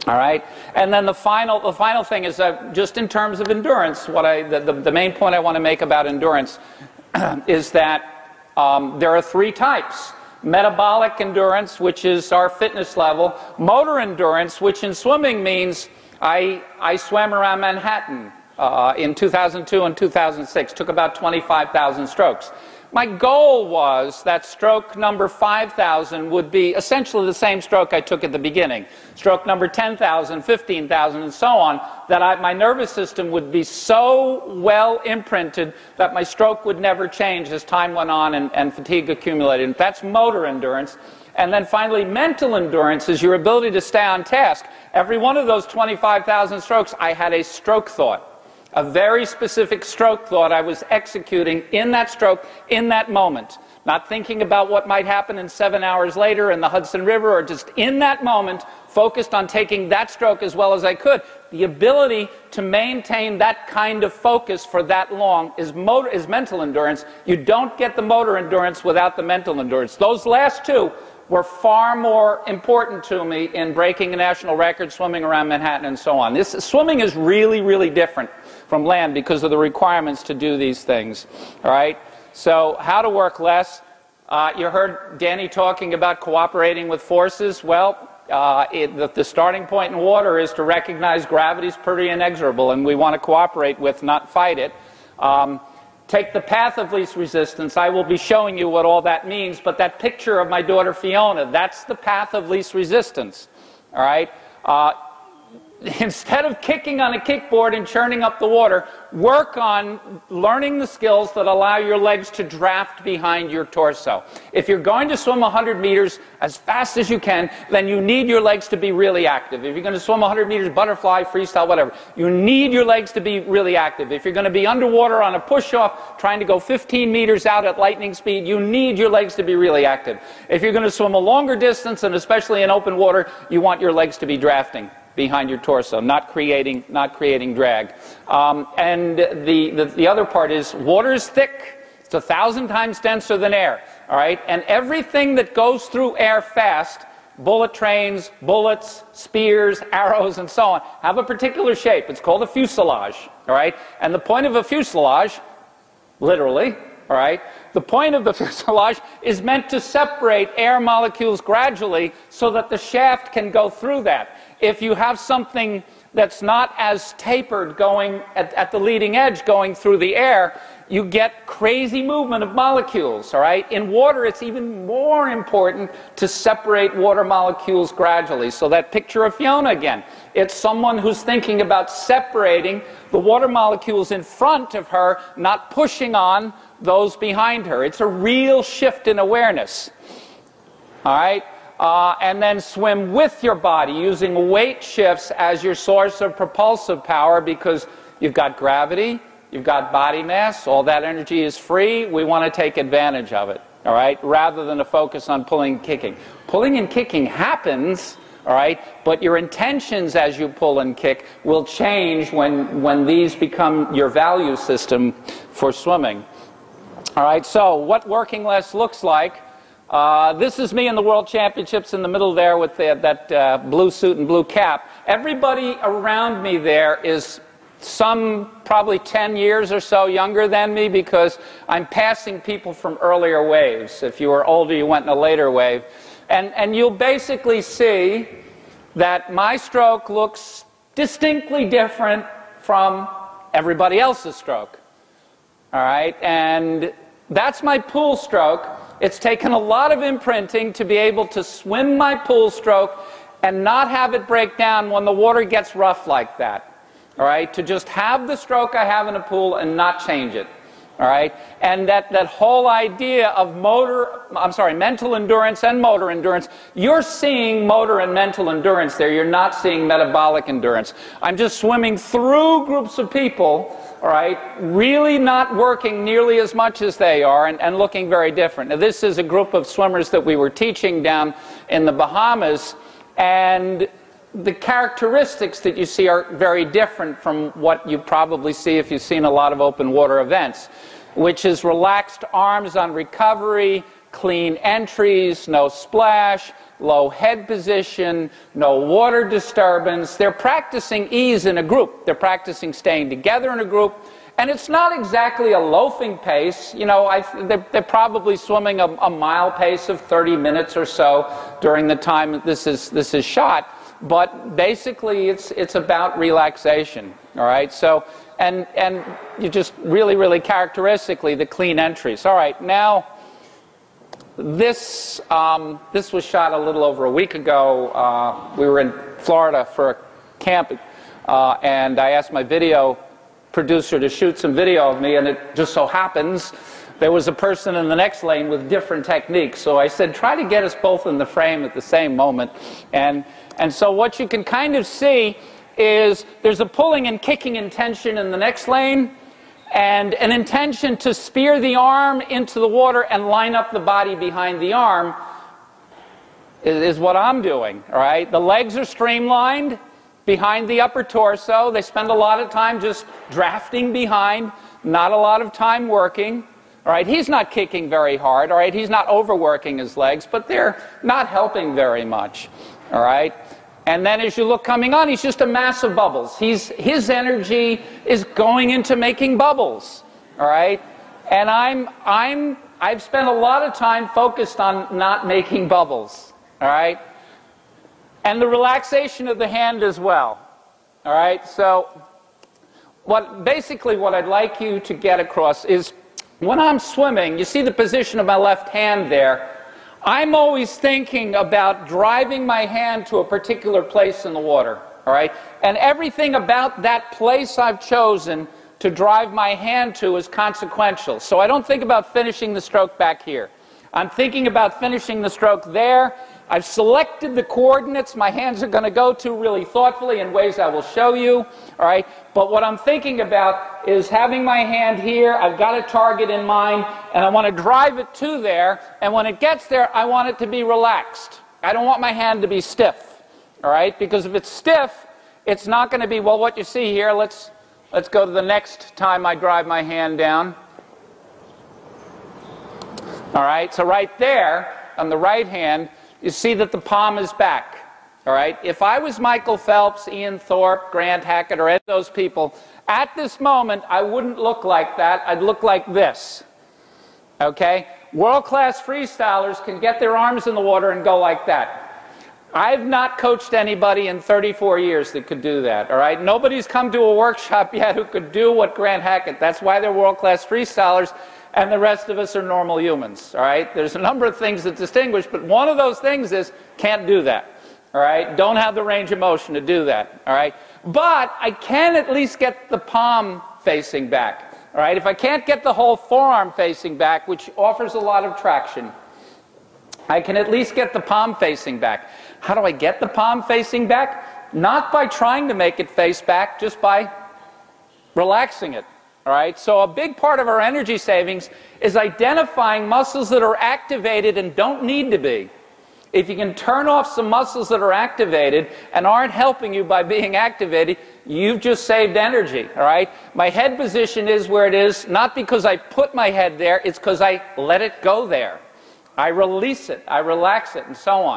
All right, and then the final thing is just in terms of endurance. The main point I want to make about endurance is that there are three types: metabolic endurance, which is our fitness level; motor endurance, which in swimming means I swam around Manhattan in 2002 and 2006. Took about 25,000 strokes. My goal was that stroke number 5,000 would be essentially the same stroke I took at the beginning. Stroke number 10,000, 15,000, and so on, that my nervous system would be so well imprinted that my stroke would never change as time went on and fatigue accumulated. That's motor endurance. And then finally, mental endurance is your ability to stay on task. Every one of those 25,000 strokes, I had a stroke thought. A very specific stroke thought I was executing in that stroke, in that moment. Not thinking about what might happen in 7 hours later in the Hudson River, or just in that moment, focused on taking that stroke as well as I could. The ability to maintain that kind of focus for that long is mental endurance. You don't get the motor endurance without the mental endurance. Those last two were far more important to me in breaking a national record, swimming around Manhattan, and so on. Swimming is really, really different from land because of the requirements to do these things. All right? So how to work less. You heard Danny talking about cooperating with forces. Well, the starting point in water is to recognize gravity is pretty inexorable, and we want to cooperate with, not fight it. Take the path of least resistance. I will be showing you what all that means, but that picture of my daughter Fiona, that's the path of least resistance. All right? Instead of kicking on a kickboard and churning up the water, work on learning the skills that allow your legs to draft behind your torso. If you're going to swim 100 meters as fast as you can, then you need your legs to be really active. If you're going to swim 100 meters, butterfly, freestyle, whatever, you need your legs to be really active. If you're going to be underwater on a push-off, trying to go 15 meters out at lightning speed, you need your legs to be really active. If you're going to swim a longer distance, and especially in open water, you want your legs to be drafting behind your torso, not creating drag. And the other part is water is thick. It's 1,000 times denser than air. All right, and everything that goes through air fast, bullet trains, bullets, spears, arrows, and so on, have a particular shape. It's called a fuselage. All right, and the point of a fuselage, literally, all right, the point of the fuselage is meant to separate air molecules gradually so that the shaft can go through that. If you have something that's not as tapered going at the leading edge going through the air, you get crazy movement of molecules, all right? In water, it's even more important to separate water molecules gradually. So that picture of Fiona again, it's someone who's thinking about separating the water molecules in front of her, not pushing on those behind her. It's a real shift in awareness, all right? And then swim with your body, using weight shifts as your source of propulsive power, because you've got gravity, you've got body mass, all that energy is free. We want to take advantage of it, all right, rather than to focus on pulling and kicking. Pulling and kicking happens, all right, but your intentions as you pull and kick will change when these become your value system for swimming. All right, so what working less looks like. This is me in the World Championships in the middle there with that blue suit and blue cap. Everybody around me there is some probably 10 years or so younger than me, because I'm passing people from earlier waves. If you were older, you went in a later wave. And you'll basically see that my stroke looks distinctly different from everybody else's stroke. All right, and that's my pool stroke. It's taken a lot of imprinting to be able to swim my pool stroke and not have it break down when the water gets rough like that. All right, to just have the stroke I have in a pool and not change it. All right, and that whole idea of mental endurance and motor endurance, you're seeing motor and mental endurance there. You're not seeing metabolic endurance. I'm just swimming through groups of people, all right, really not working nearly as much as they are, and looking very different. Now, this is a group of swimmers that we were teaching down in the Bahamas, and the characteristics that you see are very different from what you probably see if you've seen a lot of open water events, which is relaxed arms on recovery, clean entries, no splash, low head position, no water disturbance. They're practicing ease in a group. They're practicing staying together in a group. And it's not exactly a loafing pace. You know, they're probably swimming a mile pace of 30 minutes or so during the time that this is shot. But basically, it's about relaxation. All right. So, and you just really characteristically the clean entries. All right. Now, this was shot a little over a week ago. We were in Florida for a camp, and I asked my video producer to shoot some video of me, and it just so happens there was a person in the next lane with different techniques. So I said, try to get us both in the frame at the same moment. And so what you can kind of see is there's a pulling and kicking intention in the next lane, and an intention to spear the arm into the water and line up the body behind the arm is what I'm doing. All right, the legs are streamlined behind the upper torso. They spend a lot of time just drafting behind, not a lot of time working. All right, he's not kicking very hard. All right, he's not overworking his legs, but they're not helping very much. All right, and then as you look coming on, he's just a mass of bubbles. His energy is going into making bubbles. All right, and I've spent a lot of time focused on not making bubbles. All right. And the relaxation of the hand as well. All right, so basically what I'd like you to get across is when I'm swimming, you see the position of my left hand there, I'm always thinking about driving my hand to a particular place in the water. All right, and everything about that place I've chosen to drive my hand to is consequential. So I don't think about finishing the stroke back here. I'm thinking about finishing the stroke there. I've selected the coordinates my hands are going to go to really thoughtfully in ways I will show you. All right, but what I'm thinking about is having my hand here. I've got a target in mind, and I want to drive it to there. And when it gets there, I want it to be relaxed. I don't want my hand to be stiff. All right, because if it's stiff, it's not going to be, well, what you see here. Let's go to the next time I drive my hand down. All right, so right there on the right hand, you see that the palm is back. All right, if I was Michael Phelps, Ian Thorpe, Grant Hackett, or any of those people, at this moment, I wouldn't look like that. I'd look like this. Okay, world-class freestylers can get their arms in the water and go like that. I've not coached anybody in 34 years that could do that. All right, nobody's come to a workshop yet who could do what Grant Hackett. That's why they're world-class freestylers. And the rest of us are normal humans, all right? There's a number of things that distinguish, but one of those things is can't do that, all right? Don't have the range of motion to do that, all right? But I can at least get the palm facing back, all right? If I can't get the whole forearm facing back, which offers a lot of traction, I can at least get the palm facing back. How do I get the palm facing back? Not by trying to make it face back, just by relaxing it. All right, so a big part of our energy savings is identifying muscles that are activated and don't need to be. If you can turn off some muscles that are activated and aren't helping you by being activated, you've just saved energy. All right, my head position is where it is, not because I put my head there, it's because I let it go there. I release it, I relax it, and so on.